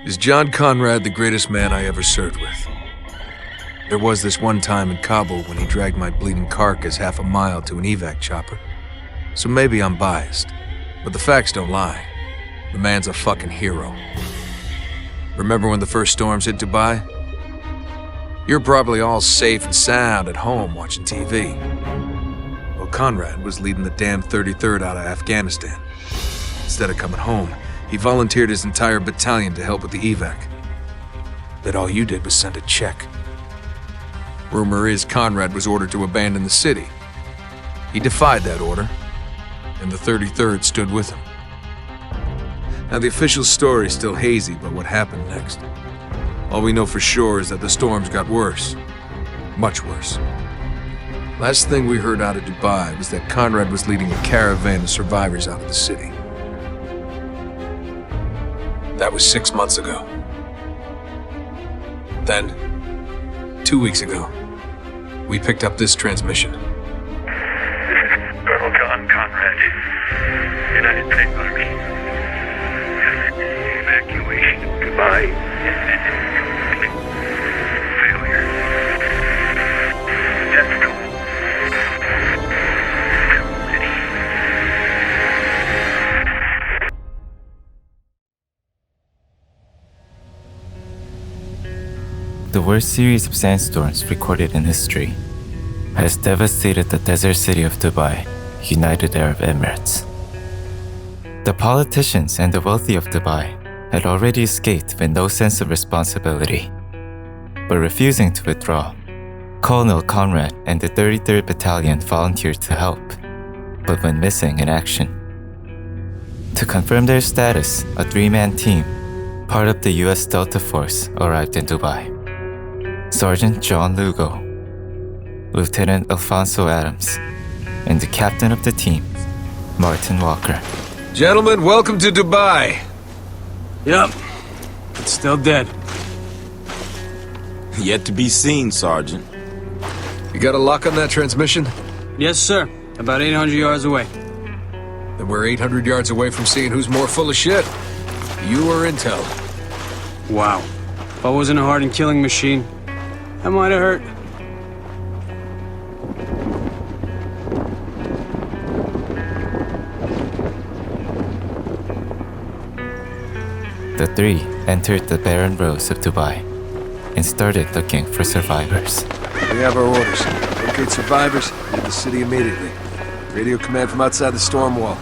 Is John Conrad the greatest man I ever served with? There was this one time in Kabul when he dragged my bleeding carcass half a mile to an evac chopper. So maybe I'm biased, but the facts don't lie. The man's a fucking hero. Remember when the first storms hit Dubai? You're probably all safe and sound at home watching TV. Well, Conrad was leading the damn 33rd out of Afghanistan. Instead of coming home, he volunteered his entire battalion to help with the evac. But all you did was send a check. Rumor is Conrad was ordered to abandon the city. He defied that order, and the 33rd stood with him. Now, the official story is still hazy about what happened next. All we know for sure is that the storms got worse. Much worse. Last thing we heard out of Dubai was that Conrad was leading a caravan of survivors out of the city. That was 6 months ago. Then, 2 weeks ago, we picked up this transmission. This is Colonel John Conrad, United States Army. Evacuation of Dubai. Failure. Death toll. The worst series of sandstorms recorded in history has devastated the desert city of Dubai, United Arab Emirates. The politicians and the wealthy of Dubai had already escaped with no sense of responsibility. But refusing to withdraw, Colonel Conrad and the 33rd Battalion volunteered to help, but went missing in action. To confirm their status, a three-man team, part of the US Delta Force, arrived in Dubai. Sergeant John Lugo, Lieutenant Alfonso Adams, and the captain of the team, Martin Walker. Gentlemen, welcome to Dubai. Yep. It's still dead. Yet to be seen, Sergeant. You got a lock on that transmission? Yes, sir. About 800 yards away. Then we're 800 yards away from seeing who's more full of shit. You or Intel? Wow. If I wasn't a hardened killing machine, that might have hurt. The three entered the barren roads of Dubai and started looking for survivors. We have our orders. Locate survivors, leave the city immediately. Radio command from outside the storm wall.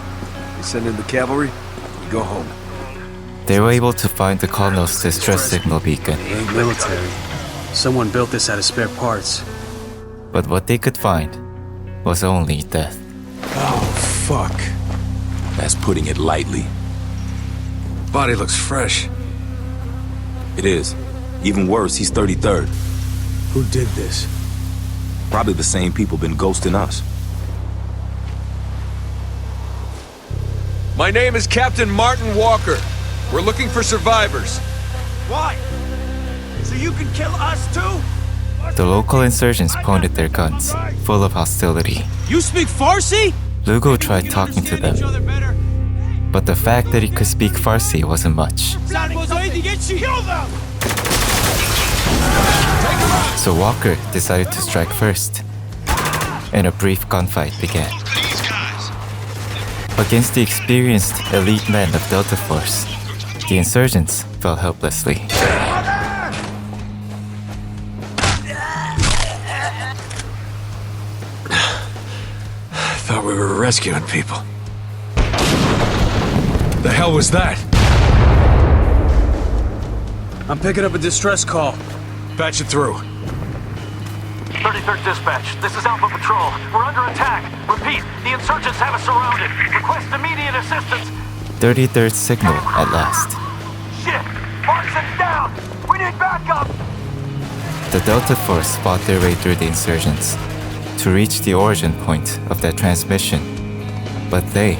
We send in the cavalry, we go home. They were able to find the colonel's distress signal beacon. It ain't military. Someone built this out of spare parts. But what they could find was only death. Oh, fuck. That's putting it lightly. Body looks fresh. It is. Even worse, he's 33rd. Who did this? Probably the same people been ghosting us. My name is Captain Martin Walker. We're looking for survivors. Why? So you can kill us too? The local insurgents pointed their guns, full of hostility. You speak Farsi? Lugo tried talking to them, but the fact that he could speak Farsi wasn't much. Kill them! So Walker decided to strike first, and a brief gunfight began. Against the experienced elite men of Delta Force, the insurgents fell helplessly. Thought we were rescuing people. The hell was that? I'm picking up a distress call. Patch it through. 33rd Dispatch, this is Alpha Patrol. We're under attack. Repeat, the insurgents have us surrounded. Request immediate assistance. 33rd signal at last. Shit! Markson's down! We need backup! The Delta Force fought their way through the insurgents to reach the origin point of that transmission, but they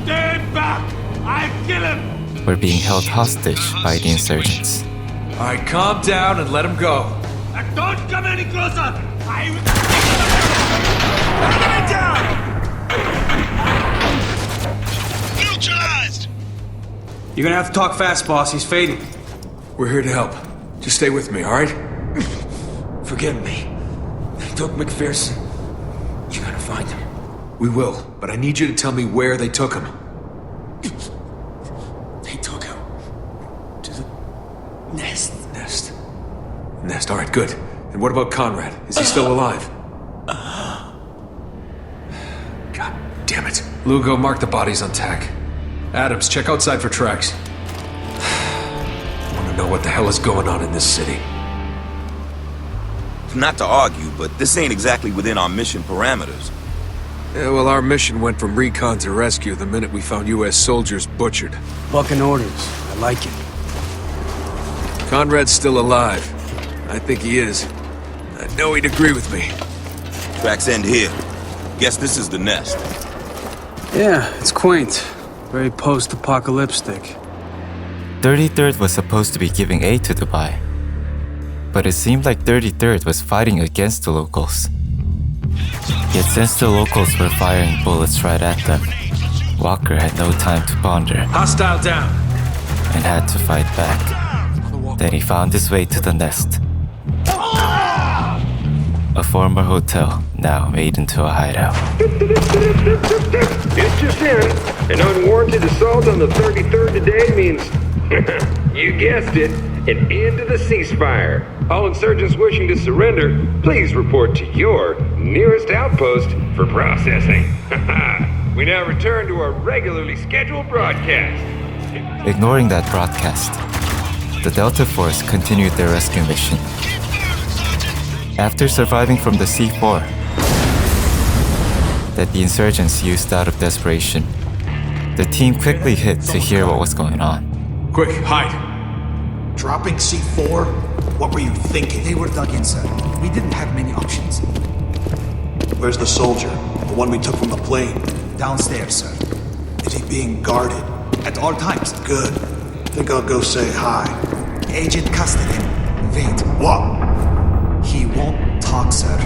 Stand back! I kill him! were being held hostage by the insurgents. All right, calm down and let him go. Don't come any closer! I will... Get down! Neutralized! You're gonna have to talk fast, boss. He's fading. We're here to help. Just stay with me, all right? Forgive me. They took McPherson. You gotta find him. We will, but I need you to tell me where they took him. They took him to the nest. Nest, all right, good. And what about Conrad? Is he still alive? God damn it. Lugo, mark the bodies on tack. Adams, check outside for tracks. I want to know what the hell is going on in this city. Not to argue, but this ain't exactly within our mission parameters. Yeah, well, our mission went from recon to rescue the minute we found U.S. soldiers butchered. Bucking orders. I like it. Conrad's still alive. I think he is. I know he'd agree with me. Tracks end here. Guess this is the nest. Yeah, it's quaint. Very post-apocalyptic. 33rd was supposed to be giving aid to Dubai, but it seemed like 33rd was fighting against the locals. Yet since the locals were firing bullets right at them, Walker had no time to ponder Hostile down. and had to fight back. Then he found his way to the nest. A former hotel, now made into a hideout. It's just in. An unwarranted assault on the 33rd today means, you guessed it, an end to the ceasefire. All insurgents wishing to surrender, please report to your nearest outpost for processing. We now return to our regularly scheduled broadcast. Ignoring that broadcast, the Delta Force continued their rescue mission. After surviving from the C4 that the insurgents used out of desperation, the team quickly hit to hear what was going on. Quick, hide! Dropping C4? What were you thinking? They were dug in, sir. We didn't have many options. Where's the soldier? The one we took from the plane? Downstairs, sir. Is he being guarded? At all times. Good. Think I'll go say hi. Agent custody him. Wait. What? He won't talk, sir.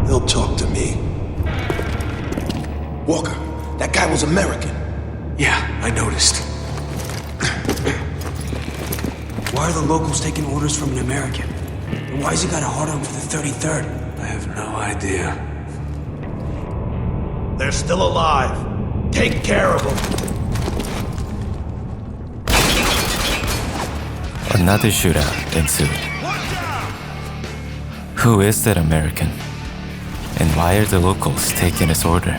He'll talk to me. Walker, that guy was American. Yeah, I noticed. Why are the locals taking orders from an American? And why's he got a hard-on for the 33rd? I have no idea. They're still alive. Take care of them. Another shootout ensued. Who is that American? And why are the locals taking his order?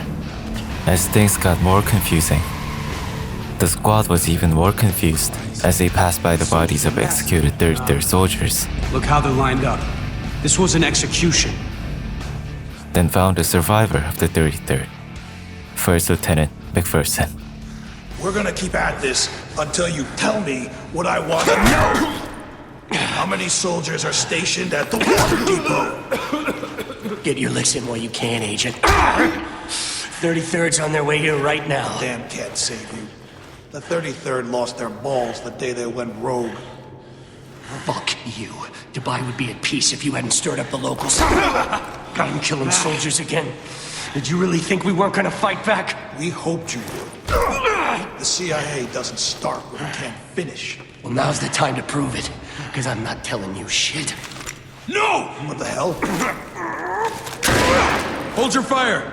As things got more confusing, the squad was even more confused as they passed by the bodies of executed 33rd soldiers. Look how they're lined up. This was an execution. Then found a survivor of the 33rd, First Lieutenant McPherson. We're gonna keep at this until you tell me what I want to know. How many soldiers are stationed at the water depot? Get your licks in while you can, Agent. 33rd's on their way here right now. Damn can't save you. The 33rd lost their balls the day they went rogue. Fuck you. Dubai would be at peace if you hadn't stirred up the locals. Got them killing soldiers again. Did you really think we weren't gonna fight back? We hoped you would. The CIA doesn't start when we can't finish. Well, now's the time to prove it. Because I'm not telling you shit. No! What the hell? Hold your fire!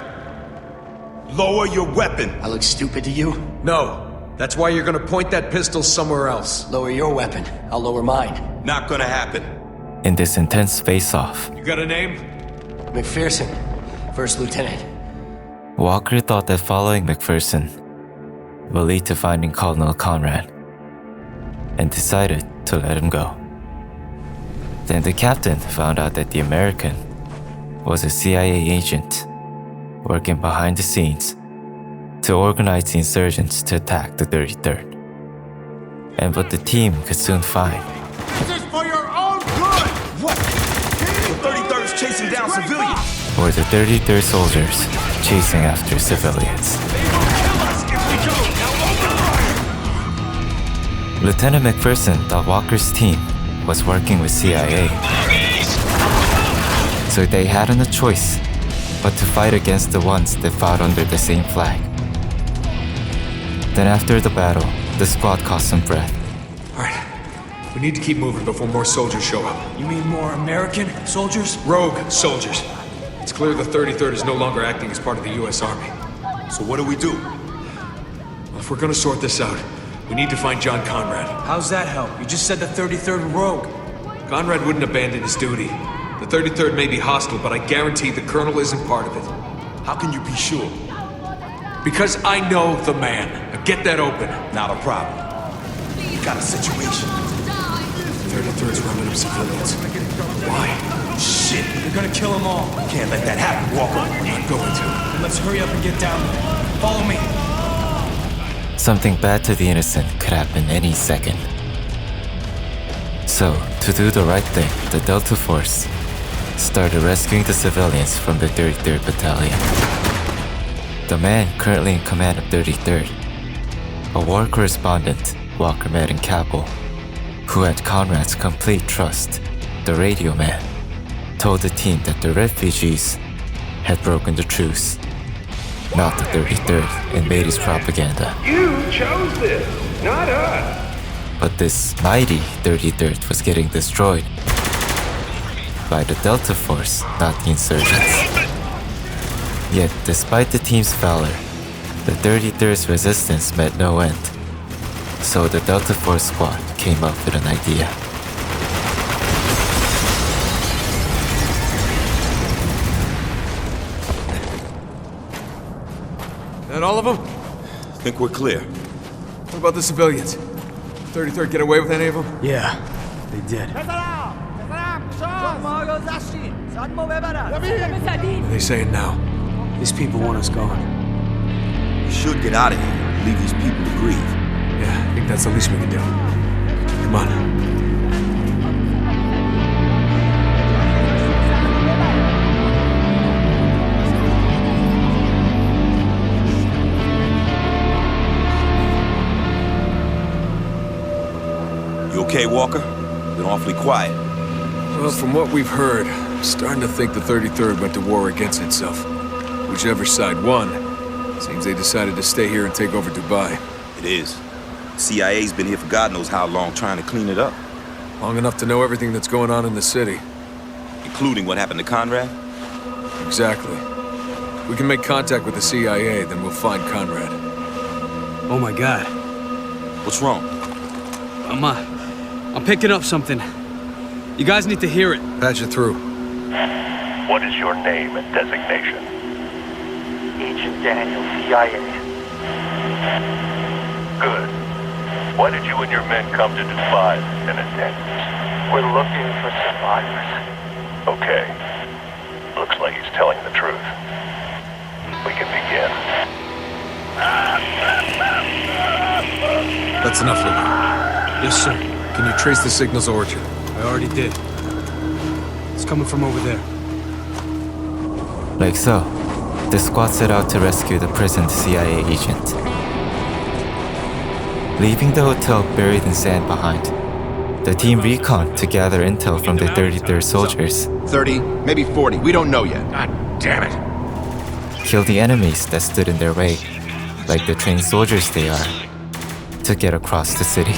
Lower your weapon. I look stupid to you? No. That's why you're gonna point that pistol somewhere else. Lower your weapon. I'll lower mine. Not gonna happen. In this intense face-off, You got a name? McPherson, First Lieutenant. Walker thought that following McPherson will lead to finding Colonel Conrad, and decided to let him go. Then the captain found out that the American was a CIA agent working behind the scenes to organize the insurgents to attack the 33rd. And what the team could soon find This is for your own good! What? The 33rd's chasing down civilians. were the 33rd soldiers chasing after civilians. Lieutenant McPherson thought Walker's team was working with CIA, so they hadn't a choice but to fight against the ones that fought under the same flag. Then after the battle, The squad caught some breath. Alright. We need to keep moving before more soldiers show up. You mean more American soldiers? Rogue soldiers. It's clear the 33rd is no longer acting as part of the U.S. Army. So what do we do? Well, if we're gonna sort this out, we need to find John Conrad. How's that help? You just said the 33rd were rogue. Conrad wouldn't abandon his duty. The 33rd may be hostile, but I guarantee the Colonel isn't part of it. How can you be sure? Because I know the man. Now get that open. Not a problem. We got a situation. 33rd's rounding up civilians. Why? Shit, they're gonna kill them all. Can't let that happen, Walker. I'm not going to. Let's hurry up and get down there. Follow me. Something bad to the innocent could happen any second. So, to do the right thing, the Delta Force started rescuing the civilians from the 33rd Battalion. The man currently in command of 33rd, a war correspondent Walker met in Kabul, who had Conrad's complete trust, the radio man, told the team that the refugees had broken the truce, not the 33rd, and made his propaganda. You chose this, not us. But this mighty 33rd was getting destroyed by the Delta Force, not the insurgents. Yet, despite the team's valor, the 33rd's resistance met no end. So the Delta Force squad came up with an idea. That all of them? Think we're clear. What about the civilians? 33rd get away with any of them? Yeah, they did. What are they saying now? These people want us gone. We should get out of here. Leave these people to grieve. Yeah, I think that's the least we can do. Come on. You okay, Walker? Been awfully quiet. Well, from what we've heard, I'm starting to think the 33rd went to war against itself. Whichever side won, seems they decided to stay here and take over Dubai. It is. CIA's been here for God knows how long trying to clean it up. Long enough to know everything that's going on in the city. Including what happened to Conrad? Exactly. If we can make contact with the CIA, then we'll find Conrad. Oh my god. What's wrong? I'm picking up something. You guys need to hear it. Patch it through. What is your name and designation? Agent Daniel, CIA. Good. Why did you and your men come to Dubai, Lieutenant Daniels? We're looking for survivors. Okay. Looks like he's telling the truth. We can begin. That's enough, Luke. Yes, sir. Can you trace the signal's origin? I already did. It's coming from over there. Like so, the squad set out to rescue the prisoned CIA agent. Leaving the hotel buried in sand behind, the team reconned to gather intel from the 33rd soldiers. 30, maybe 40, we don't know yet. God damn it. Kill the enemies that stood in their way, like the trained soldiers they are, to get across the city.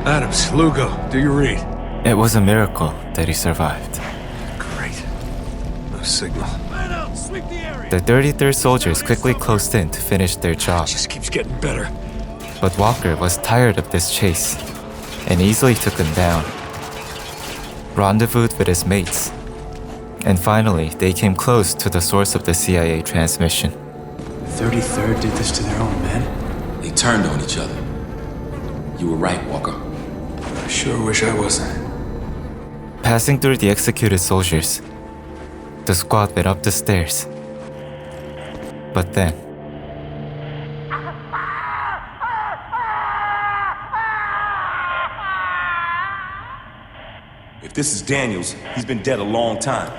Adams, Lugo, do you read? It was a miracle that he survived. Great. No signal. The 33rd soldiers quickly closed in to finish their job. Just keeps getting better. But Walker was tired of this chase and easily took them down. rendezvoused with his mates, and finally they came close to the source of the CIA transmission. 33rd did this to their own men? They turned on each other. You were right, Walker. I sure wish I wasn't. Passing through the executed soldiers, the squad went up the stairs. But then, If this is Daniels, he's been dead a long time.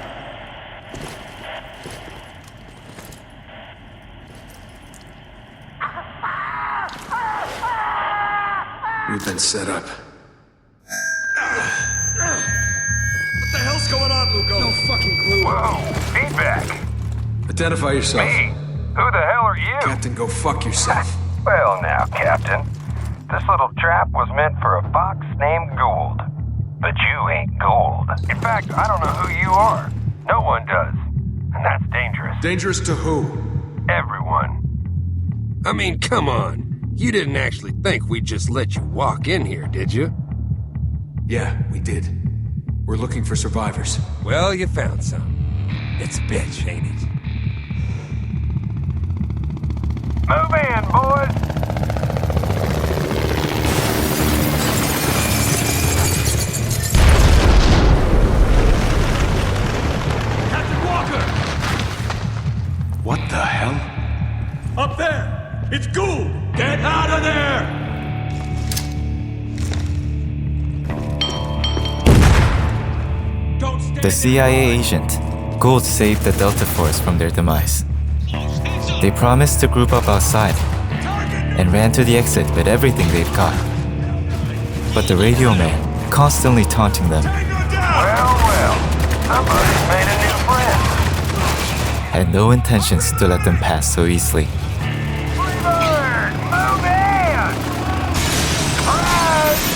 We've been set up. What the hell's going on, Lugo? No fucking clue. Whoa, feedback. Identify yourself. Me? Who the hell are you? Captain, go fuck yourself. Well now, Captain. This little trap was meant for a fox named Gould. But you ain't Gould. In fact, I don't know who you are. No one does. And that's dangerous. Dangerous to who? Everyone. I mean, come on. You didn't actually think we'd just let you walk in here, did you? Yeah, we did. We're looking for survivors. Well, you found some. It's a bitch, ain't it? Move in, boys! Captain Walker! What the hell? Up there! It's Gould! Get out of there! the CIA agent, Gould, saved the Delta Force from their demise. They promised to group up outside and ran to the exit with everything they've got. But the radio man, constantly taunting them, Well, somebody's made a new friend. had no intentions to let them pass so easily. Freebird, move in! Surprise!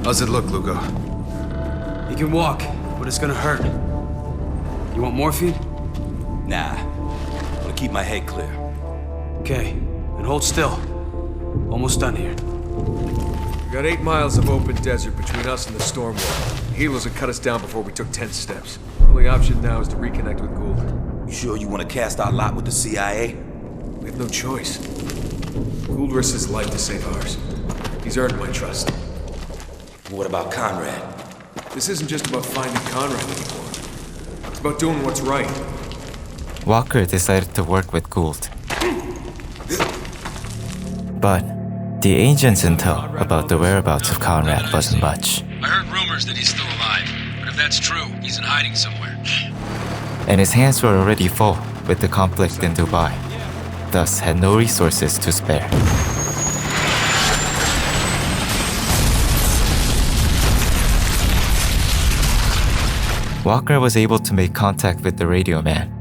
How's it look, Lugo? He can walk, but it's gonna hurt. You want morphine? Nah. I'm gonna keep my head clear. Okay, then hold still. Almost done here. We got 8 miles of open desert between us and the storm wall. The healers would cut us down before we took 10 steps. Our only option now is to reconnect with Gould. You sure you want to cast our lot with the CIA? We have no choice. Gould risks his life to save ours. He's earned my trust. What about Conrad? This isn't just about finding Conrad anymore. It's about doing what's right. Walker decided to work with Gould. But the agent's intel about the whereabouts of Conrad wasn't much. I heard rumors that he's still alive, but if that's true, he's in hiding somewhere. And his hands were already full with the conflict in Dubai, thus had no resources to spare. Walker was able to make contact with the radio man,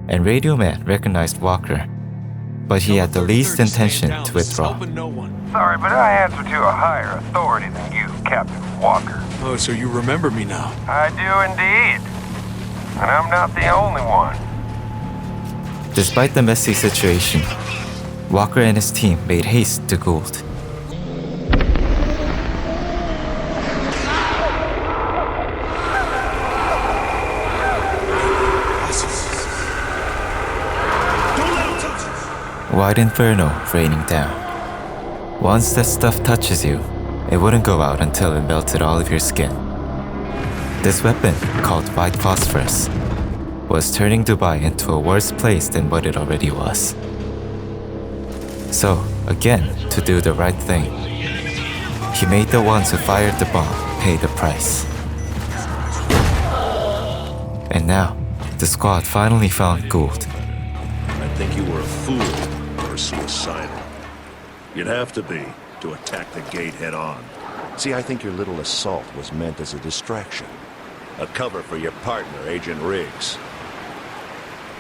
and radio man recognized Walker, but he had the least intention to withdraw. Sorry, but I answer to a higher authority than you, Captain Walker. Oh, so you remember me now? I do indeed. And I'm not the only one. Despite the messy situation, Walker and his team made haste to Gould. White inferno raining down. Once that stuff touches you, it wouldn't go out until it melted all of your skin. This weapon, called white phosphorus, was turning Dubai into a worse place than what it already was. So, again to do the right thing. He made the ones who fired the bomb pay the price. And now, the squad finally found Gould. I think you were a fool or suicidal. You'd have to be to attack the gate head on. See, I think your little assault was meant as a distraction. A cover for your partner, Agent Riggs.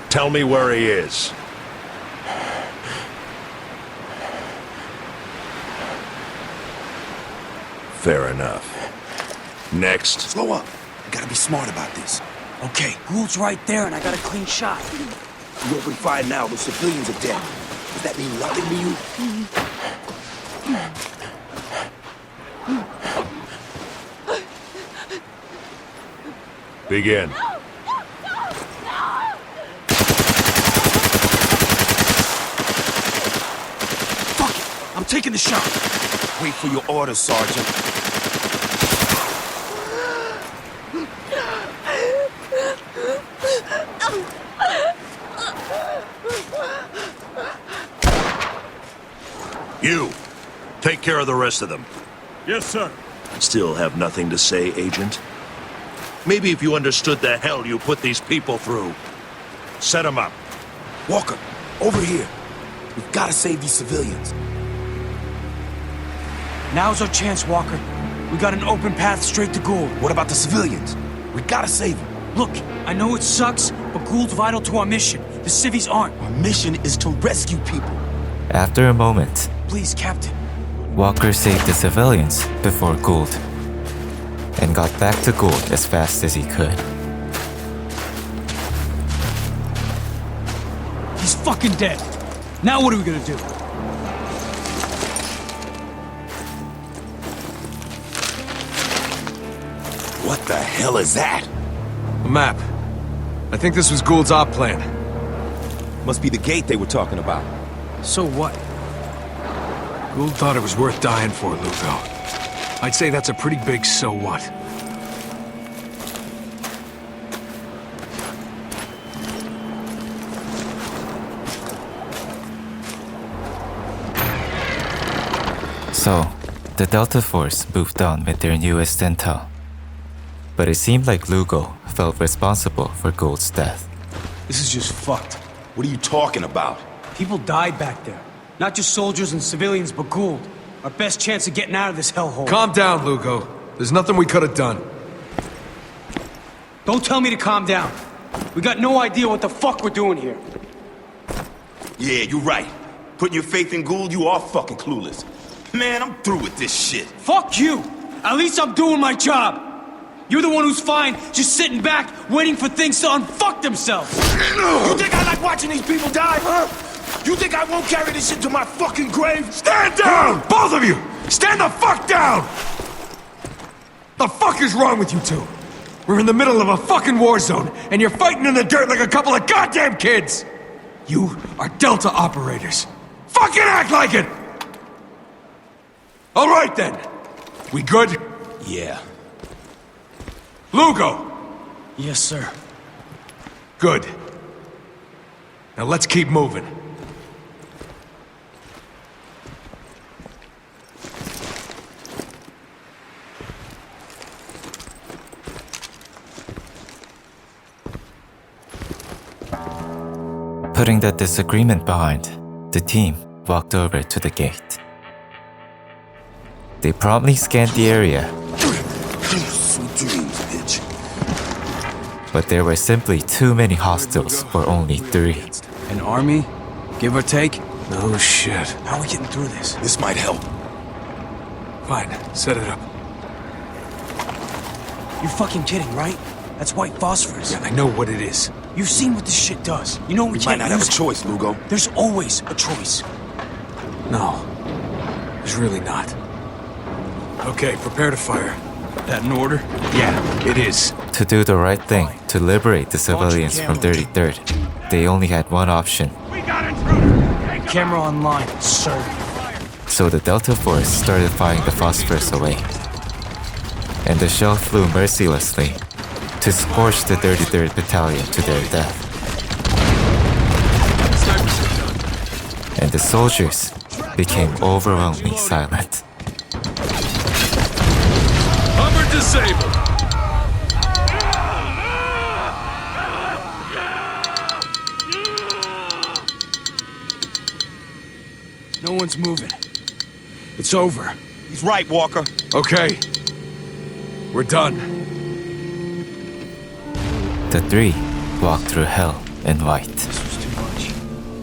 Tell me where he is. Fair enough. Next. Slow up. You gotta be smart about this. Okay, Gould's right there, and I got a clean shot. You open fire now, the civilians are dead. Does that mean nothing to you? Begin. Fuck it! I'm taking the shot. Wait for your orders, Sergeant. You, take care of the rest of them. Yes, sir. Still have nothing to say, Agent? Maybe if you understood the hell you put these people through. Set them up. Walker, over here. We've gotta save these civilians. Now's our chance, Walker. We got an open path straight to Gould. What about the civilians? We gotta save them. Look, I know it sucks, but Gould's vital to our mission. The civvies aren't. Our mission is to rescue people. After a moment, Please, Captain. Walker saved the civilians before Gould and got back to Gould as fast as he could. He's fucking dead. Now what are we gonna do? What the hell is that? A map. I think this was Gould's op plan. Must be the gate they were talking about. So what? Gould thought it was worth dying for, Lugo. I'd say that's a pretty big so what. So, the Delta Force moved on with their newest intel. But it seemed like Lugo felt responsible for Gould's death. This is just fucked. What are you talking about? People died back there. Not just soldiers and civilians, but Gould. Our best chance of getting out of this hellhole. Calm down, Lugo. There's nothing we could have done. Don't tell me to calm down. We got no idea what the fuck we're doing here. Yeah, you're right. Putting your faith in Gould, you are fucking clueless. Man, I'm through with this shit. Fuck you! At least I'm doing my job! You're the one who's fine, just sitting back, waiting for things to unfuck themselves! You think I like watching these people die, huh? You think I won't carry this shit to my fucking grave? Stand down! Both of you! Stand the fuck down! The fuck is wrong with you two? We're in the middle of a fucking war zone, and you're fighting in the dirt like a couple of goddamn kids! You are Delta operators. Fucking act like it! All right then. We good? Yeah. Lugo! Yes, sir. Good. Now let's keep moving. Putting that disagreement behind, the team walked over to the gate. They promptly scanned the area, Sweet dreams, bitch. but there were simply too many hostiles for only 3. An army? Give or take? No shit. How are we getting through this? This might help. Fine, set it up. You're fucking kidding, right? That's white phosphorus. Yeah, I know what it is. You've seen what this shit does. You know we We can't might not have a use it. choice, Lugo. There's always a choice. No. There's really not. Okay, prepare to fire. That in order? Yeah, it is. To do the right thing, to liberate the civilians from 33rd, they only had one option. Camera online, sir. So the Delta Force started firing the phosphorus away. And the shell flew mercilessly to scorch the 33rd Battalion to their death. And the soldiers became overwhelmingly silent. Hummer disabled! No one's moving. It's over. He's right, Walker. Okay. We're done. The three walked through hell in white. This was too much.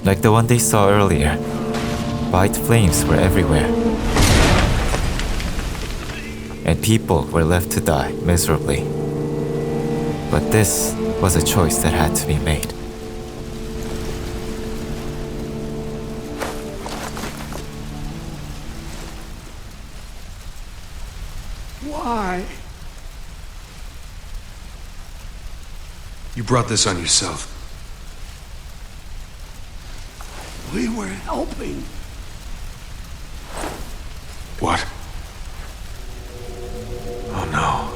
Like the one they saw earlier, white flames were everywhere. And people were left to die miserably. But this was a choice that had to be made. Why? You brought this on yourself. We were helping. What? Oh no.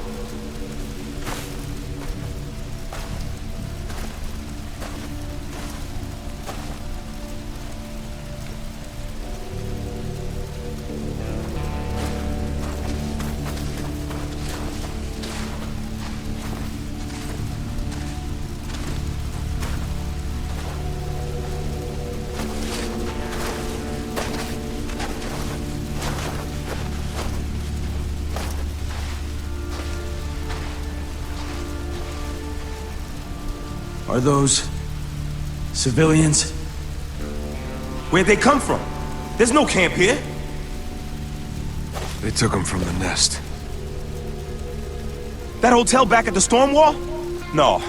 Are those civilians? Where'd they come from? There's no camp here. They took him from the nest. That hotel back at the storm wall? No,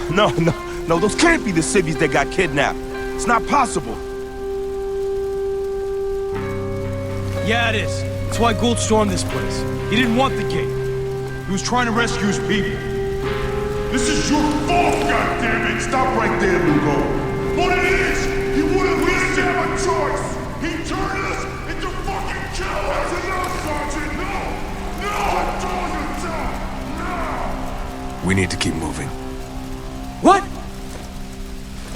those can't be the civvies that got kidnapped. It's not possible. Yeah, it is. That's why Gould stormed this place. He didn't want the gate. He was trying to rescue his people. This is your fault, goddammit! Stop right there, Lugo. What it is, he wouldn't listen. Have a choice. He turned us into fucking cowards. Enough, Sergeant. No, I told you to. No. We need to keep moving. What?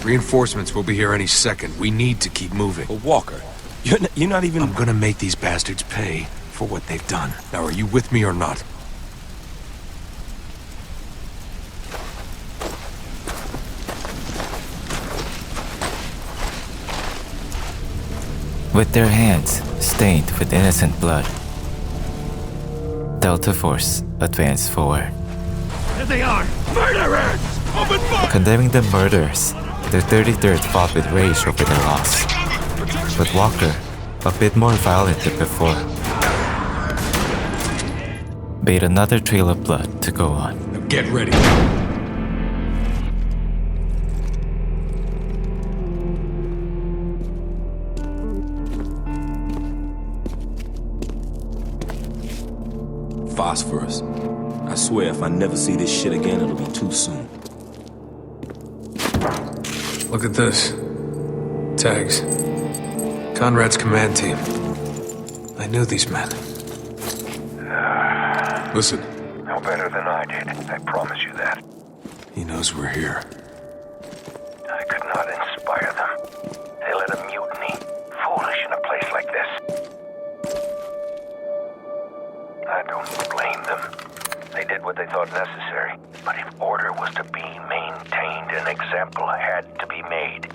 Reinforcements will be here any second. We need to keep moving. But Walker, you're not even... I'm gonna make these bastards pay for what they've done. Now, are you with me or not? With their hands stained with innocent blood, Delta Force advanced forward. There they are! Murderers! Open fire! Condemning the murderers, the 33rd fought with rage over their loss. But Walker, a bit more violent than before, bade another trail of blood to go on. Now get ready. Phosphorus. I swear, if I never see this shit again, it'll be too soon. Look at this. Tags. Conrad's command team. I knew these men. Listen. No better than I did. I promise you that. He knows we're here. I could not inspire them. They led a mutiny. Foolish in a place like this. I don't blame them. They did what they thought necessary. But if order was to be maintained, an example had to be made.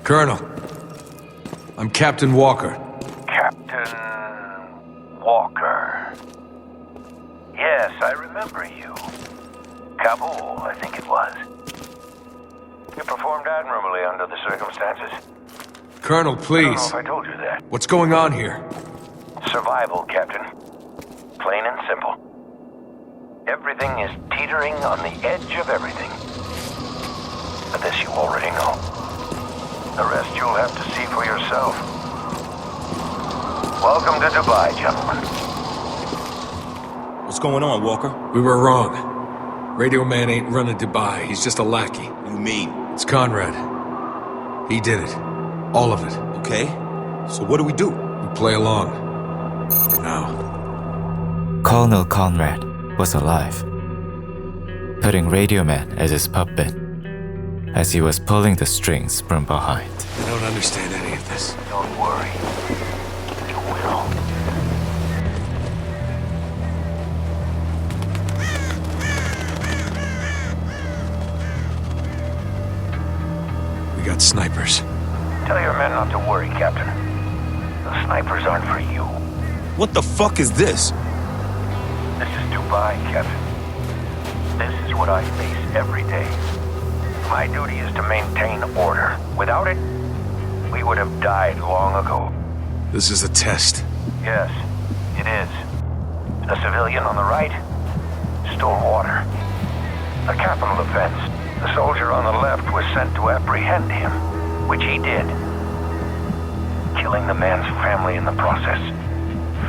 Colonel. I'm Captain Walker. Captain Walker. Yes, I remember you. Kabul, I think it was. You performed admirably under the circumstances. Colonel, please. I don't know if I told you that. What's going on here? Survival, Captain. Plain and simple. Everything is teetering on the edge of everything. But this you already know. The rest you'll have to see for yourself. Welcome to Dubai, gentlemen. What's going on, Walker? We were wrong. Radio Man ain't running Dubai. He's just a lackey. You mean? It's Conrad. He did it. All of it. Okay. So what do? We play along. For now. Colonel Conrad was alive, putting Radio Man as his puppet, as he was pulling the strings from behind. I don't understand any of this. Don't worry. got snipers. Tell your men not to worry, Captain. The snipers aren't for you. What the fuck is this? This is Dubai, Captain. This is what I face every day. My duty is to maintain order. Without it, we would have died long ago. This is a test. Yes, it is. A civilian on the right stole water. A capital offense. The soldier on the left was sent to apprehend him, which he did. Killing the man's family in the process.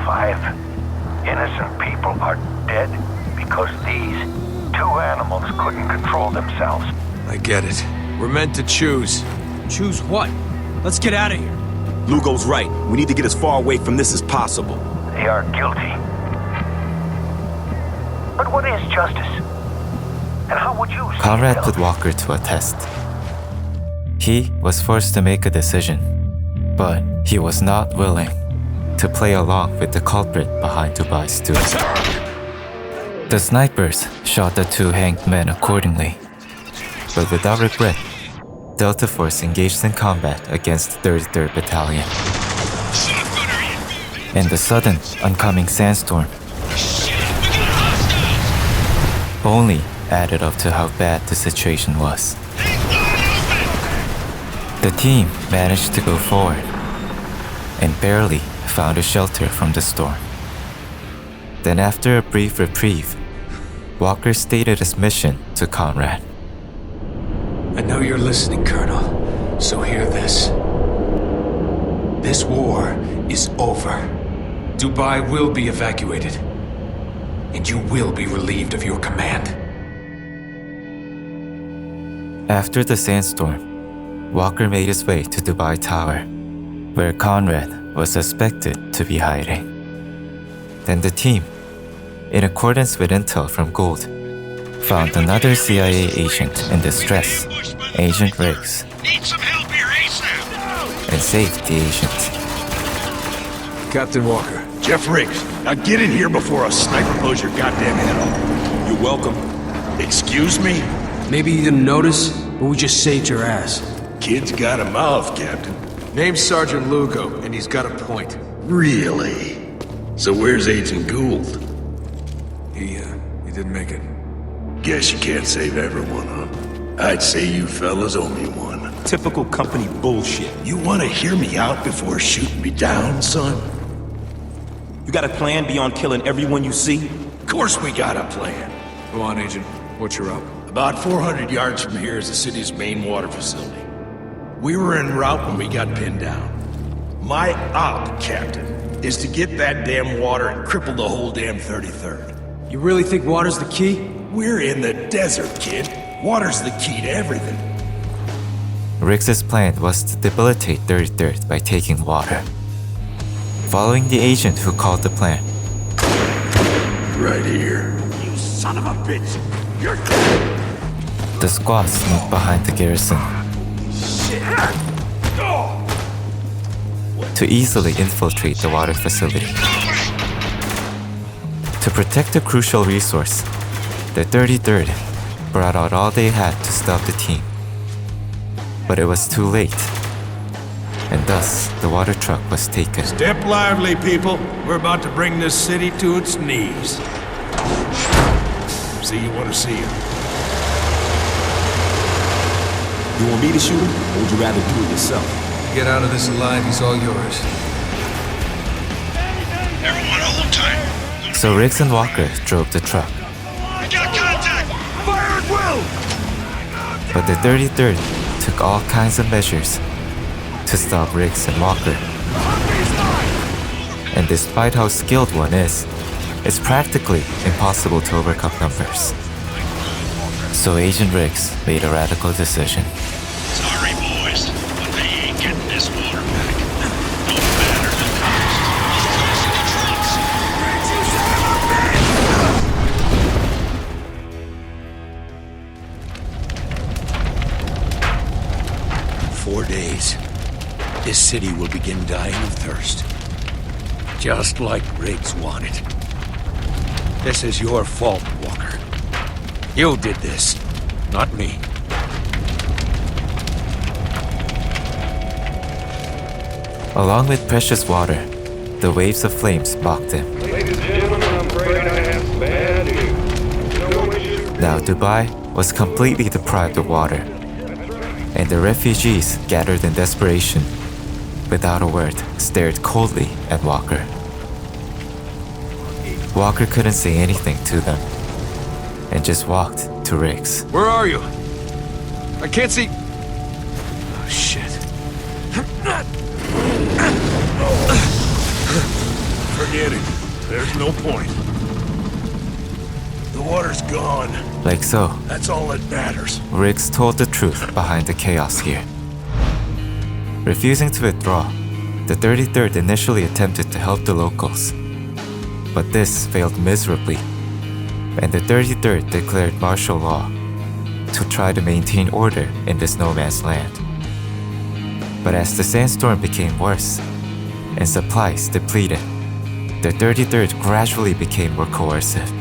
5 innocent people are dead because these 2 animals couldn't control themselves. I get it. We're meant to choose. Choose what? Let's get out of here. Lugo's right. We need to get as far away from this as possible. They are guilty. But what is justice? And how would you see Conrad it? put Walker to a test. He was forced to make a decision, but he was not willing to play along with the culprit behind Dubai's doom. The snipers shot the 2 hanged men accordingly, but without regret, Delta Force engaged in combat against the 33rd Battalion. And the sudden oncoming sandstorm only added up to how bad the situation was. The team managed to go forward and barely found a shelter from the storm. Then after a brief reprieve, Walker stated his mission to Conrad. I know you're listening, Colonel, so hear this. This war is over. Dubai will be evacuated, and you will be relieved of your command. After the sandstorm, Walker made his way to Dubai Tower, where Conrad was suspected to be hiding. Then the team, in accordance with intel from Gould, found another CIA agent in distress, Agent Riggs, and saved the agent. Captain Walker. Jeff Riggs, now get in here before a sniper blows your goddamn head off. You're welcome. Excuse me? Maybe you didn't notice, but we just saved your ass. Kid's got a mouth, Captain. Name's Sergeant Lugo, and he's got a point. Really? So where's Agent Gould? He didn't make it. Guess you can't save everyone, huh? I'd say you fellas owe me one. Typical company bullshit. You want to hear me out before shooting me down, son? You got a plan beyond killing everyone you see? Of course we got a plan. Go on, Agent. What's your up? About 400 yards from here is the city's main water facility. We were en route when we got pinned down. My op, Captain, is to get that damn water and cripple the whole damn 33rd. You really think water's the key? We're in the desert, kid. Water's the key to everything. Riggs's plan was to debilitate 33rd by taking water. Following the agent who called the plan, Right here. You son of a bitch! You're the squad sneaked behind the garrison to easily infiltrate the water facility. To protect the crucial resource, the 33rd brought out all they had to stop the team. But it was too late, and thus the water truck was taken. Step lively, people. We're about to bring this city to its knees. See you want to see him. You want me to shoot him, or would you rather do it yourself? Get out of this alive, he's all yours. Everyone hold tight. So Riggs and Walker drove the truck. We got contact! Fire at will! But the 33rd took all kinds of measures to stop Riggs and Walker. And despite how skilled one is, it's practically impossible to overcome numbers. So Agent Riggs made a radical decision. Sorry, boys, but they ain't getting this water back. No matter the cost. 4 days. This city will begin dying of thirst. Just like Riggs wanted. This is your fault, Walker. You did this, not me. Along with precious water, the waves of flames mocked him. Ladies and gentlemen, I'm afraid I have bad news. No one should... Now Dubai was completely deprived of water, and the refugees, gathered in desperation, without a word, stared coldly at Walker. Walker couldn't say anything to them, and just walked to Riggs. Where are you? I can't see... Oh, shit. Forget it. There's no point. The water's gone. Like so, That's all that matters. Riggs told the truth behind the chaos here. Refusing to withdraw, the 33rd initially attempted to help the locals. But this failed miserably, and the 33rd declared martial law to try to maintain order in this no man's land. But as the sandstorm became worse and supplies depleted, the 33rd gradually became more coercive.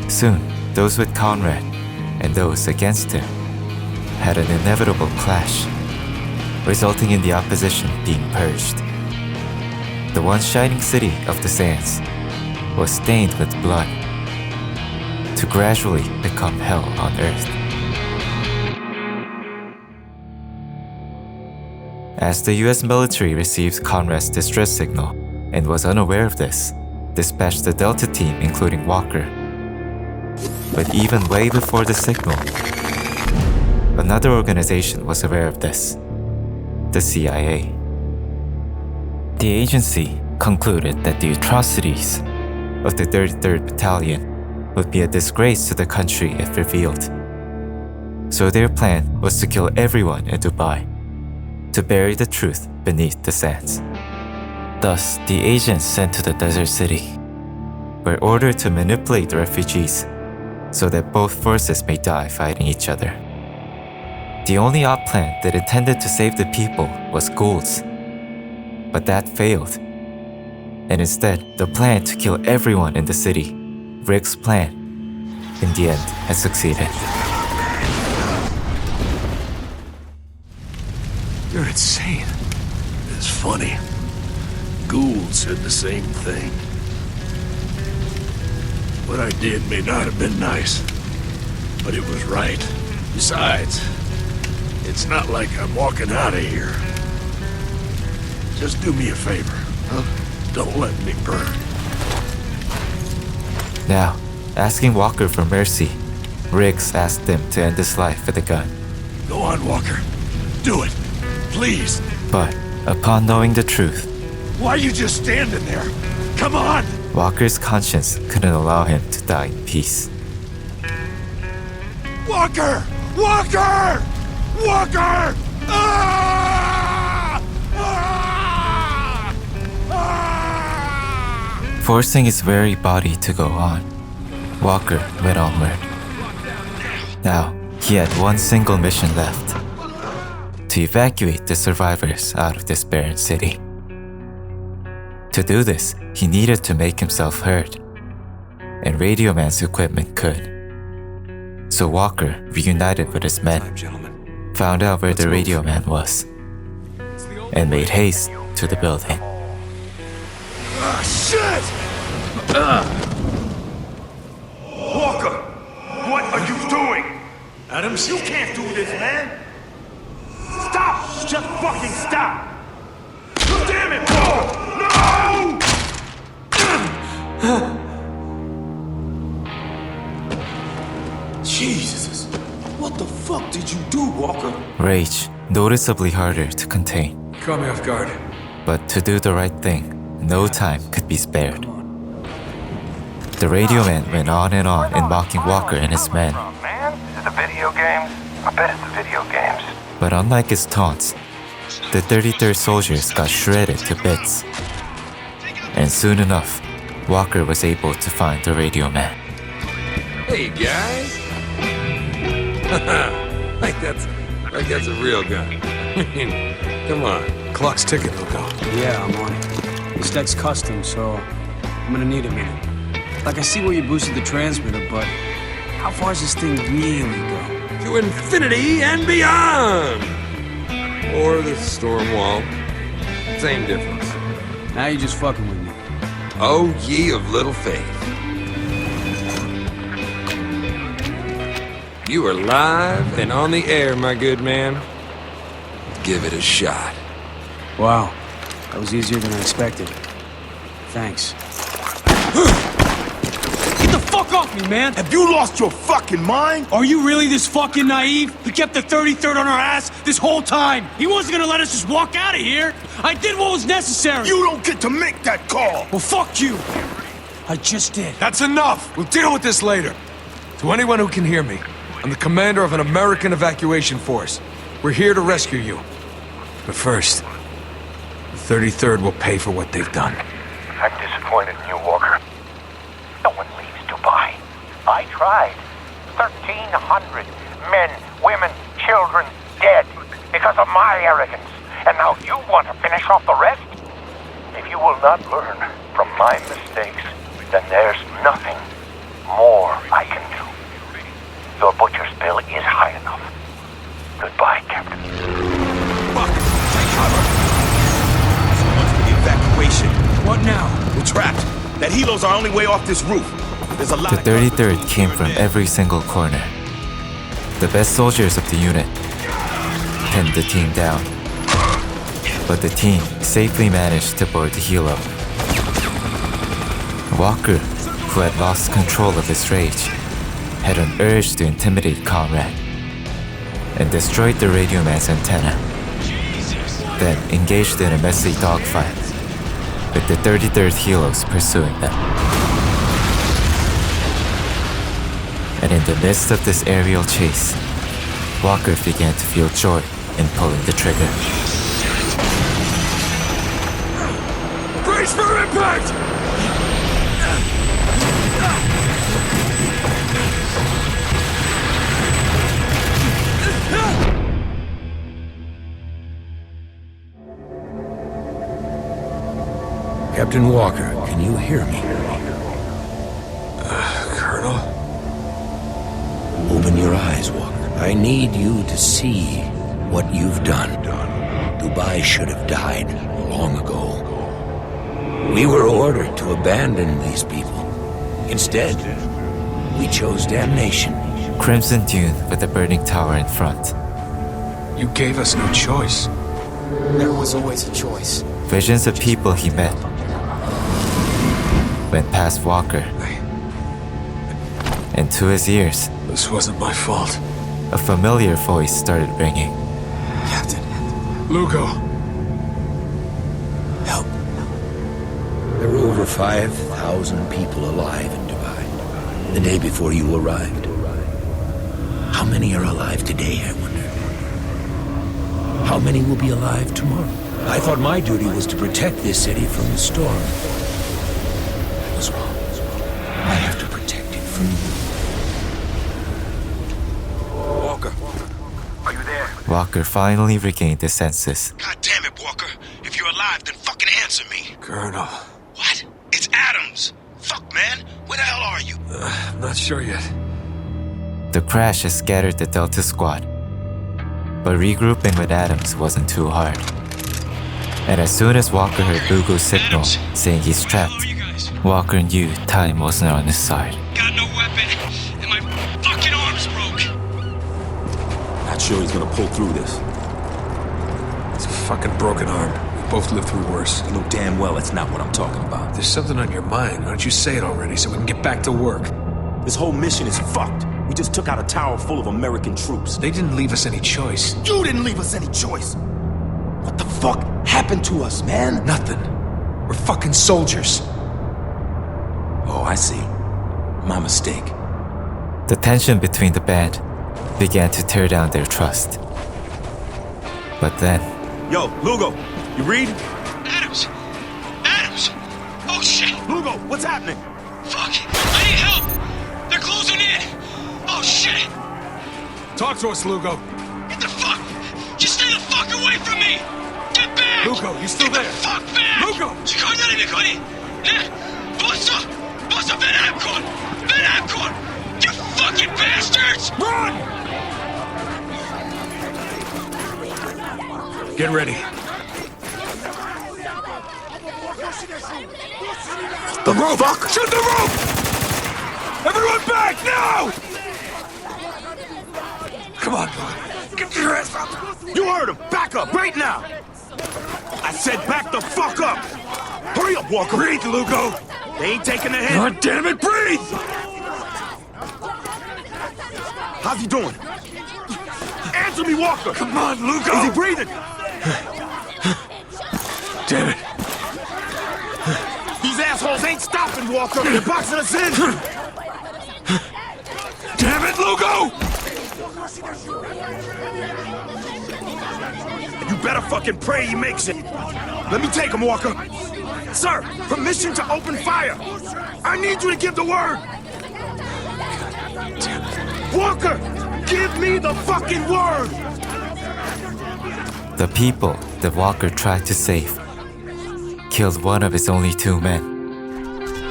Soon, those with Conrad and those against him had an inevitable clash, resulting in the opposition being purged. The once shining city of the sands was stained with blood to gradually become hell on earth. As the US military received Conrad's distress signal and was unaware of this, dispatched the Delta team including Walker. But even way before the signal, another organization was aware of this: the CIA. The agency concluded that the atrocities of the 33rd Battalion would be a disgrace to the country if revealed. So their plan was to kill everyone in Dubai, to bury the truth beneath the sands. Thus, the agents sent to the desert city were ordered to manipulate the refugees so that both forces may die fighting each other. The only op plan that intended to save the people was Gould's, but that failed. And instead, the plan to kill everyone in the city, Riggs' plan, in the end has succeeded. You're insane. It's funny. Gould said the same thing. What I did may not have been nice, but it was right. Besides, it's not like I'm walking out of here. Just do me a favor, huh? Don't let me burn. Now, asking Walker for mercy, Riggs asked him to end his life with a gun. Go on, Walker. Do it. Please. But upon knowing the truth, Why are you just standing there? Come on! Walker's conscience couldn't allow him to die in peace. Walker! Walker! Walker! Ah! Ah! Ah! Forcing his very body to go on, Walker went onward. Now, he had one single mission left: to evacuate the survivors out of this barren city. To do this, he needed to make himself heard, and Radio Man's equipment could. So Walker reunited with his men, found out where the Radio Man was, and made haste to the building. Ah, shit! Walker! What are you doing? Adams, you can't do this, man! Stop! Just fucking stop! Damn it, Walker! No! Jesus! What the fuck did you do, Walker? Rage, noticeably harder to contain. Caught me off guard. But to do the right thing, no time could be spared. The Radio Man went on in mocking Walker and his men. Man, is it the video games? I bet it's the video games. But unlike his taunts, the 33rd soldiers got shredded to bits. And soon enough, Walker was able to find the Radio Man. Hey, guys. like that's a real gun. I mean, come on. Clock's ticking, Lugo. Yeah, I'm on it. Spec's custom, so I'm gonna need a minute. Like, I see where you boosted the transmitter, but how far does this thing really go? To infinity and beyond! Or the storm wall. Same difference. Now you're just fucking with me. Oh, ye of little faith. You are live and on the air, my good man. Give it a shot. Wow. That was easier than I expected. Thanks. Get the fuck off me, man! Have you lost your fucking mind? Are you really this fucking naive? He kept the 33rd on our ass this whole time. He wasn't gonna let us just walk out of here. I did what was necessary. You don't get to make that call. Well, fuck you. I just did. That's enough! We'll deal with this later. To anyone who can hear me, I'm the commander of an American evacuation force. We're here to rescue you. But first, the 33rd will pay for what they've done. I'm disappointed in you, Walker. No one leaves Dubai. I tried. 1,300 men, women, children dead because of my arrogance. And now you want to finish off the rest? If you will not learn from my mistakes, then there's nothing more I can do. Your butcher's bill is high enough. Goodbye, Captain. Fuck! Take cover! So much for the evacuation. What now? We're trapped. That helo's our only way off this roof. There's a lot The 33rd came from every single corner. The best soldiers of the unit pinned the team down. But the team safely managed to board the helo. Walker, who had lost control of his rage, had an urge to intimidate Conrad and destroyed the radio man's antenna. Then engaged in a messy dogfight with the 33rd helos pursuing them. And in the midst of this aerial chase, Walker began to feel joy in pulling the trigger. Brace for impact! Captain Walker, can you hear me? Colonel? Open your eyes, Walker. I need you to see what you've done. Dubai should have died long ago. We were ordered to abandon these people. Instead, we chose damnation. Crimson Dune with the burning tower in front. You gave us no choice. There was always a choice. Visions of people he met went past Walker. And to his ears, This wasn't my fault. a familiar voice started ringing. Captain. Lugo. Help. There were over 5,000 people alive in Dubai the day before you arrived. How many are alive today, I wonder? How many will be alive tomorrow? I thought my duty was to protect this city from the storm. I was wrong. I have to protect it from you. Walker. Are you there? Walker finally regained his senses. God damn it, Walker. If you're alive, then fucking answer me. Colonel. What? It's Adams. Fuck, man. Where the hell are you? I'm not sure yet. The crash has scattered the Delta squad, but regrouping with Adams wasn't too hard. And as soon as Walker heard Lugo's signal saying he's trapped, Walker knew time wasn't on his side. Got no weapon, and my fucking arm's broke. Not sure he's gonna pull through this. It's a fucking broken arm. We both lived through worse. You know damn well that's not what I'm talking about. There's something on your mind. Why don't you say it already so we can get back to work? This whole mission is fucked. We just took out a tower full of American troops. They didn't leave us any choice. You didn't leave us any choice. What the fuck happened to us, man? Nothing. We're fucking soldiers. Oh, I see. My mistake. The tension between the band began to tear down their trust. But then, Yo, Lugo, you read? Adams! Adams! Oh shit! Lugo, what's happening? Fuck! I need help! They're closing in! Oh shit! Talk to us, Lugo. Get the fuck! Just stay the fuck away from me! Get back! Lugo, you still Get there? the fuck back! Lugo! Bossa Benamcon! You fucking bastards! Run! Get ready. The rope! Fuck! Shoot the rope! Everyone back, now! Come on, boy. Get your ass up! You heard him! Back up, right now! I said back the fuck up! Hurry up, Walker! Breathe, Lugo! They ain't taking a hit! God damn it, breathe! How's he doing? Answer me, Walker! Come on, Lugo! Is he breathing? Damn it! These assholes ain't stopping, Walker! They're boxing us in! Damn it, Lugo! You better fucking pray he makes it. Let me take him, Walker. Sir, permission to open fire. I need you to give the word. Walker, give me the fucking word. The people that Walker tried to save killed one of his only 2 men,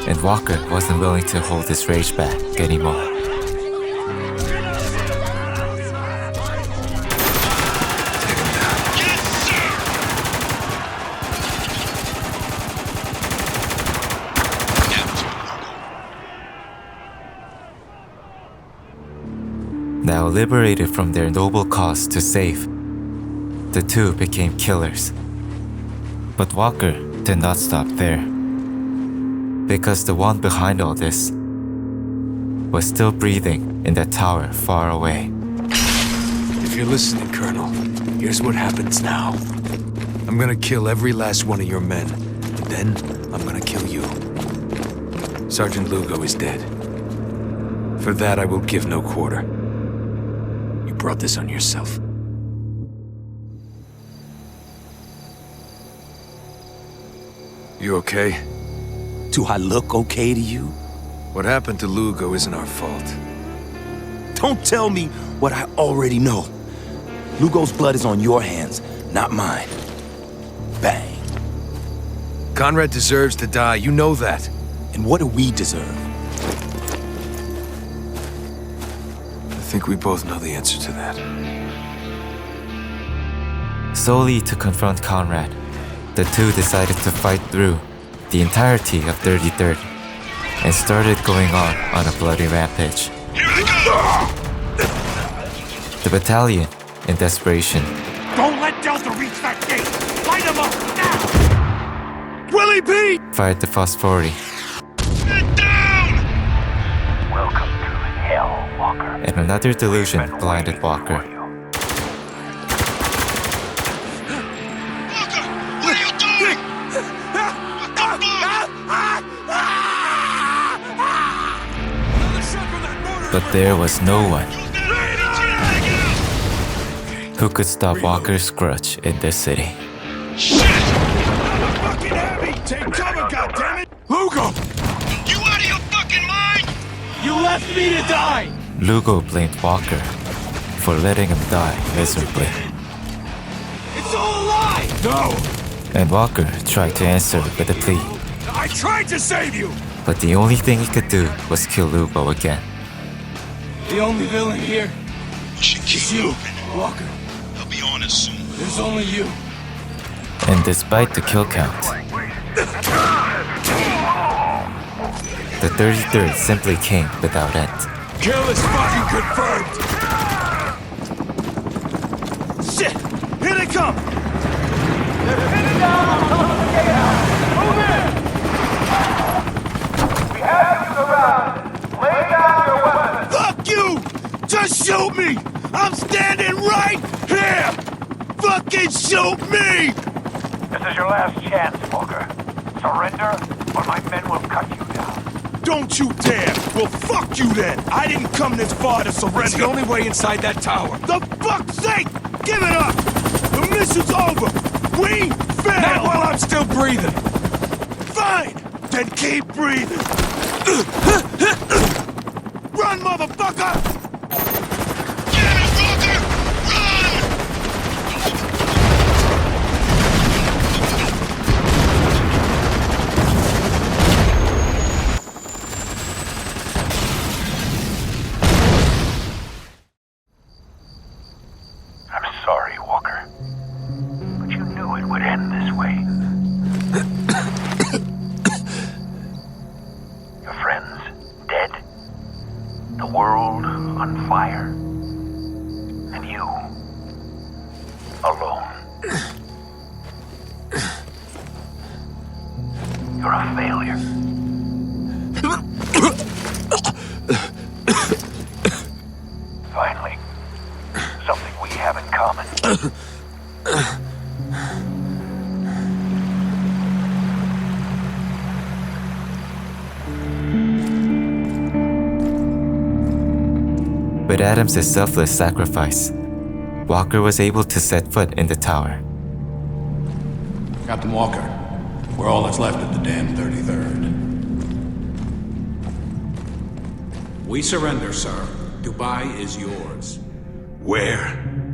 and Walker wasn't willing to hold his rage back anymore. Now liberated from their noble cause to save, the 2 became killers. But Walker did not stop there, because the one behind all this was still breathing in that tower far away. If you're listening, Colonel, here's what happens now. I'm gonna kill every last one of your men, and then I'm gonna kill you. Sergeant Lugo is dead. For that, I will give no quarter. You brought this on yourself. You okay? Do I look okay to you? What happened to Lugo isn't our fault. Don't tell me what I already know. Lugo's blood is on your hands, not mine. Bang. Conrad deserves to die, you know that. And what do we deserve? I think we both know the answer to that. Solely to confront Conrad, the 2 decided to fight through the entirety of 33rd and started going on a bloody rampage. The battalion, in desperation, Don't let Delta reach that gate! Light him up, now! Willie B! fired the Phos 40. Welcome to hell, Walker. And another delusion blinded Walker. But there was no one who could stop Walker's grudge in this city. Fucking heavy! Take cover, goddammit! Lugo! You out of your fucking mind? You left me to die! Lugo blamed Walker for letting him die miserably. It's all a lie! No! And Walker tried to answer with a plea. I tried to save you! But the only thing he could do was kill Lugo again. The only villain here is you, Walker. I'll be on it soon. There's only you. And despite the kill count, the 33rd simply came without end. Kill is fucking confirmed! Shit! Here they come! They're pinning down on top of the gatehouse! Move in! We have you surrounded! Lay down your weapons! Fuck you! Just shoot me! I'm standing right here! Fucking shoot me! This is your last chance, Walker. Surrender, or my men will cut you down. Don't you dare! Well, fuck you then! I didn't come this far to surrender! It's the only way inside that tower. The fuck's sake! Give it up! The mission's over! We failed! Not while I'm still breathing! Fine! Then keep breathing! Run, motherfucker! Damn it, Walker! Run! I'm sorry, Walker. But you knew it would end this way. world on fire. And you, alone. You're a failure. Finally, something we have in common. With Adams' selfless sacrifice, Walker was able to set foot in the tower. Captain Walker, we're all that's left of the damn 33rd. We surrender, sir. Dubai is yours. Where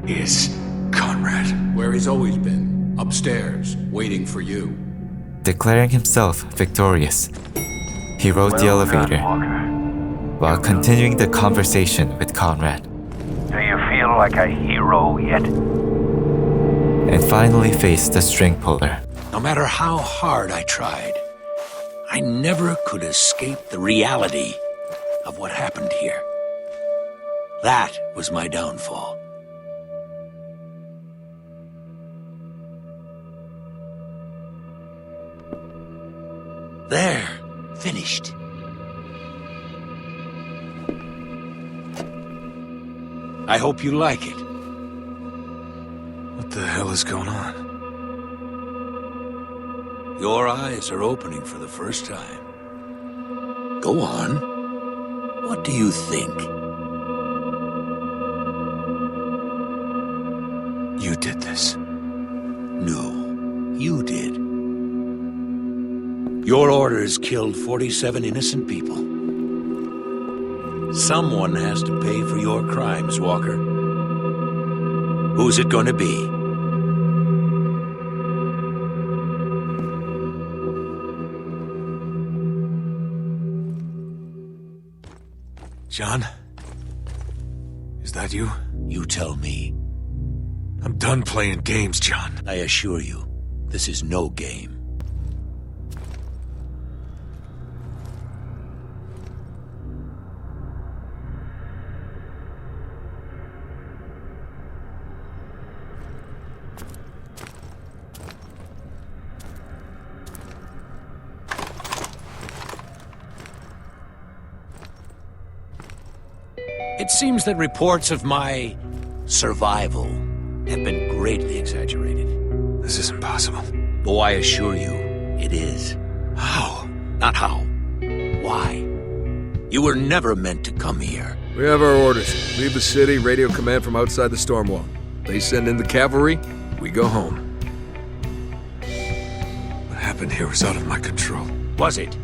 is Conrad? Where he's always been. Upstairs, waiting for you. Declaring himself victorious, he rode the elevator while continuing the conversation with Conrad. Do you feel like a hero yet? And finally faced the string puller. No matter how hard I tried, I never could escape the reality of what happened here. That was my downfall. There, finished. I hope you like it. What the hell is going on? Your eyes are opening for the first time. Go on. What do you think? You did this. No, you did. Your orders killed 47 innocent people. Someone has to pay for your crimes, Walker. Who's it gonna be? John? Is that you? You tell me. I'm done playing games, John. I assure you, this is no game. It seems that reports of my survival have been greatly exaggerated. This isn't possible. Oh, I assure you, it is. How? Not how. Why? You were never meant to come here. We have our orders. Leave the city, radio command from outside the storm wall. They send in the cavalry, we go home. What happened here was out of my control. Was it?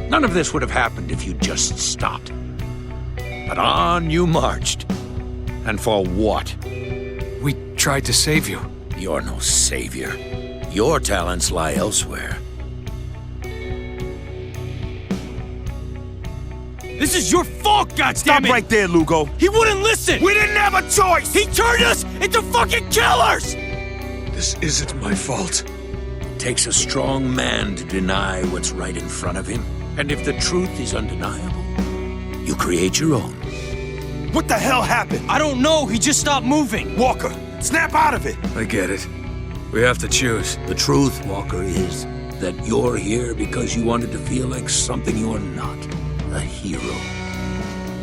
None of this would have happened if you just stopped. But on you marched. And for what? We tried to save you. You're no savior. Your talents lie elsewhere. This is your fault, goddammit! Stop right there, Lugo. He wouldn't listen! We didn't have a choice! He turned us into fucking killers! This isn't my fault. It takes a strong man to deny what's right in front of him. And if the truth is undeniable, you create your own. What the hell happened? I don't know, he just stopped moving. Walker, snap out of it! I get it. We have to choose. The truth, Walker, is that you're here because you wanted to feel like something you're not. A hero.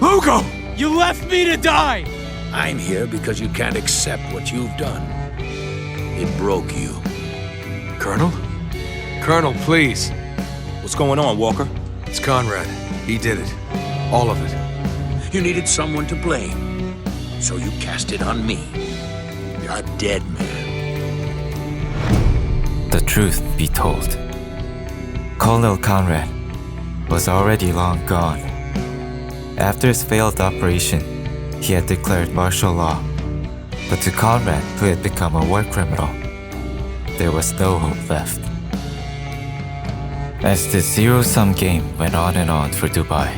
Lugo! You left me to die! I'm here because you can't accept what you've done. It broke you. Colonel? Colonel, please. What's going on, Walker? It's Conrad. He did it. All of it. You needed someone to blame, so you cast it on me. A dead man. The truth be told, Colonel Conrad was already long gone. After his failed operation, he had declared martial law. But to Conrad, who had become a war criminal, there was no hope left. As the zero-sum game went on and on for Dubai,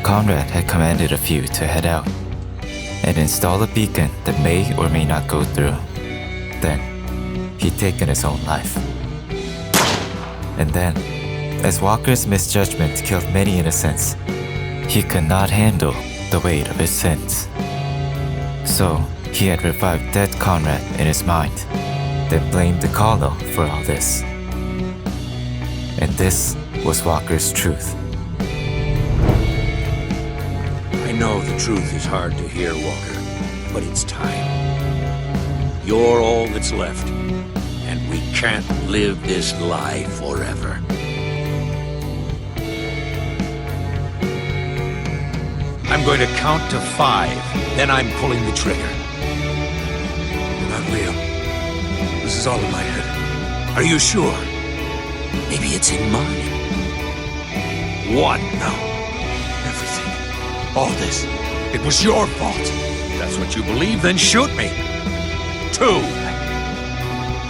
Conrad had commanded a few to head out and install a beacon that may or may not go through. Then, he'd taken his own life. And then, as Walker's misjudgment killed many innocents, he could not handle the weight of his sins. So, he had revived dead Conrad in his mind, then blamed the colonel for all this. And this was Walker's truth. I know the truth is hard to hear, Walker, but it's time. You're all that's left, and we can't live this lie forever. I'm going to count to 5, then I'm pulling the trigger. You're not real. This is all in my head. Are you sure? Maybe it's in mine. What? No. Everything. All this. It was your fault. If that's what you believe, then shoot me. 2.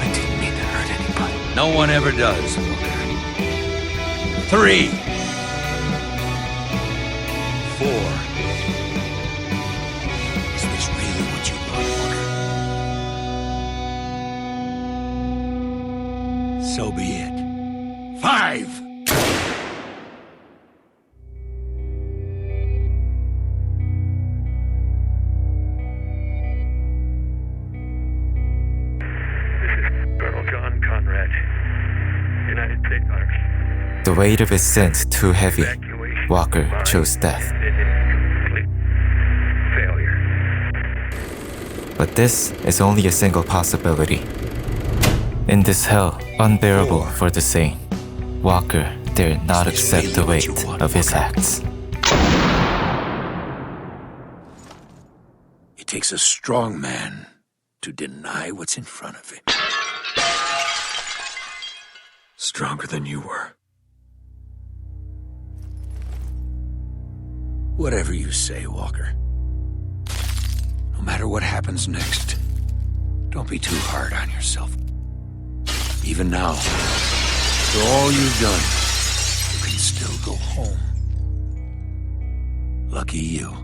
I didn't mean to hurt anybody. No one ever does, Walker. 3. 4. Is this really what you want, Walker? So be it. 5! United States Army. The weight of his sins too heavy, Walker chose death. Failure. But this is only a single possibility. In this hell unbearable for the sane, Walker dared not accept the weight of his acts. It takes a strong man to deny what's in front of him. Stronger than you were. Whatever you say, Walker. No matter what happens next, don't be too hard on yourself. Even now, for all you've done, you can still go home. Lucky you.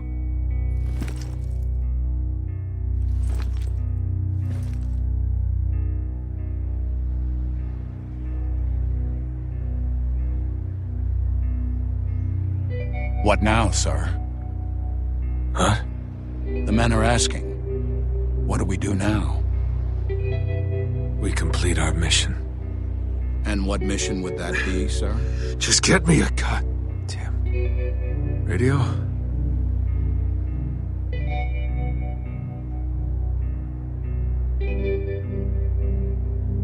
What now, sir? Huh? The men are asking. What do we do now? We complete our mission. And what mission would that be, sir? Just get me a goddamn radio.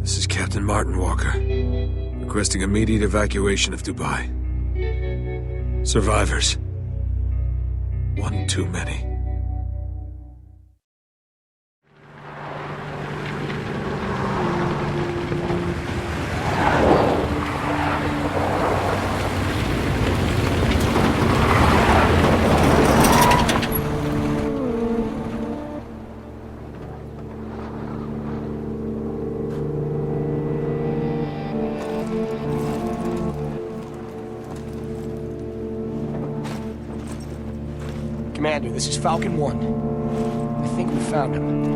This is Captain Martin Walker, requesting immediate evacuation of Dubai. Survivors. One too many. Commander, this is Falcon 1. I think we found him.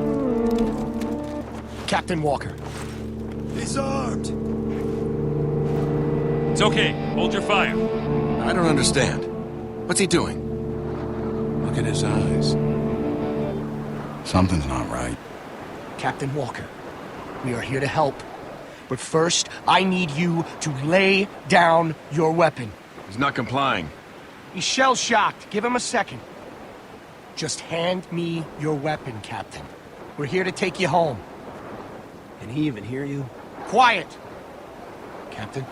Captain Walker. He's armed. It's okay. Hold your fire. I don't understand. What's he doing? Look at his eyes. Something's not right. Captain Walker, we are here to help. But first, I need you to lay down your weapon. He's not complying. He's shell-shocked. Give him a second. Just hand me your weapon, Captain. We're here to take you home. Can he even hear you? Quiet! Captain?